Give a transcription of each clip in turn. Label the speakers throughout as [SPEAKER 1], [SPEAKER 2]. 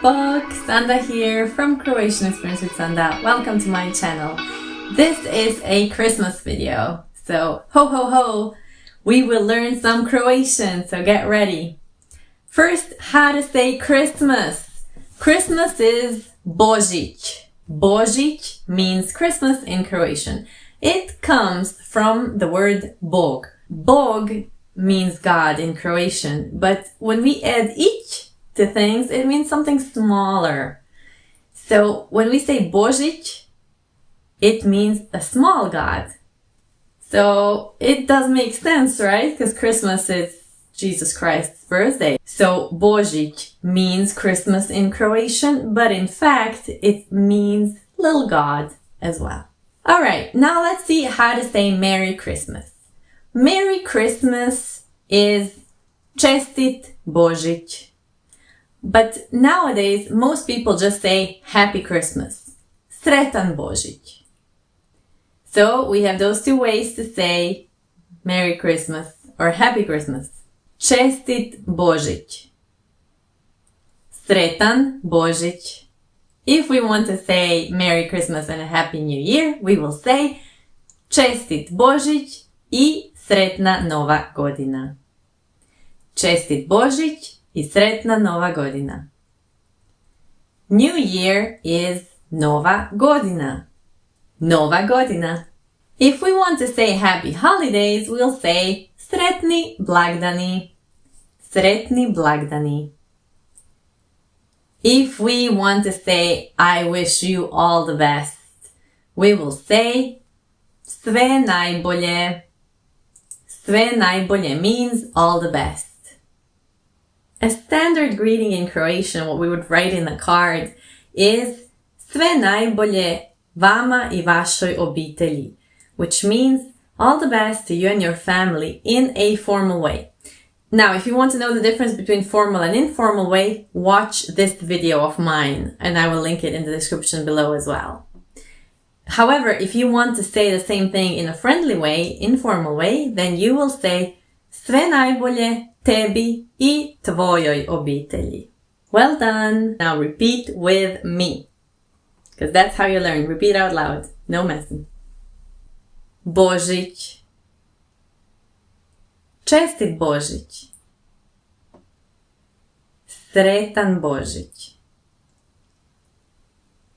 [SPEAKER 1] Bok! Sanda here from Croatian Experience with Sanda. Welcome to my channel. This is a Christmas video. So, ho ho ho! We will learn some Croatian, so get ready. First, how to say Christmas. Christmas is Božić. Božić means Christmas in Croatian. It comes from the word Bog. Bog means God in Croatian, but when we add ich to things, it means something smaller. So when we say Božić, it means a small God. So it does make sense, right? Because Christmas is Jesus Christ's birthday. So Božić means Christmas in Croatian, but in fact, it means little God as well. Alright, now let's see how to say Merry Christmas. Merry Christmas is Čestit Božić. But nowadays, most people just say Happy Christmas. Sretan Božić. So we have those two ways to say Merry Christmas or Happy Christmas. Čestit Božić. Sretan Božić. If we want to say Merry Christmas and a Happy New Year, we will say Čestit Božić I Sretna Nova Godina. Čestit Božić I Sretna Nova Godina. New Year is Nova Godina. Nova Godina. If we want to say Happy Holidays, we'll say Sretni blagdani. Sretni blagdani. If we want to say I wish you all the best, we will say Sve najbolje. Sve najbolje means all the best. A standard greeting in Croatian, what we would write in the card, is Sve najbolje vama I vašoj obitelji, which means all the best to you and your family in a formal way. Now, if you want to know the difference between formal and informal way, watch this video of mine, and I will link it in the description below as well. However, if you want to say the same thing in a friendly way, informal way, then you will say Sve najbolje tebi I tvojoj obitelji. Well done! Now repeat with me. Because that's how you learn. Repeat out loud. No messing. Božić. Čestit Božić. Sretan Božić.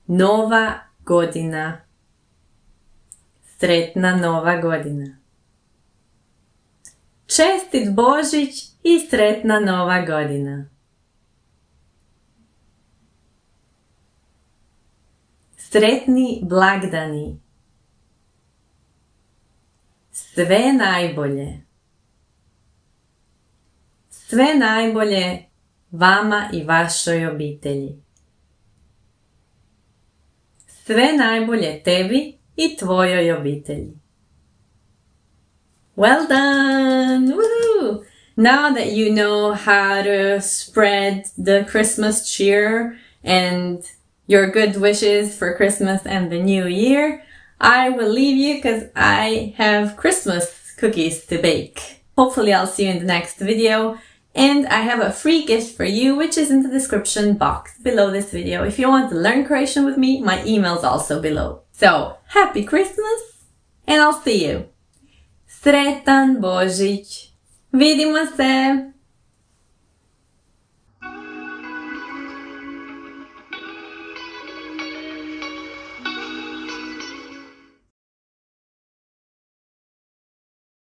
[SPEAKER 1] Nova godina. Sretna Nova Godina. Čestit Božić I Sretna Nova Godina. Sretni blagdani. Sve najbolje. Sve najbolje vama I vašoj obitelji. Sve najbolje tebi I tvojoj obitelji. Well done! Woohoo! Now that you know how to spread the Christmas cheer and your good wishes for Christmas and the New Year, I will leave you because I have Christmas cookies to bake. Hopefully I'll see you in the next video. And I have a free gift for you, which is in the description box below this video. If you want to learn Croatian with me, my email's also below. So, happy Christmas, and I'll see you. Sretan Božić. Vidimo se!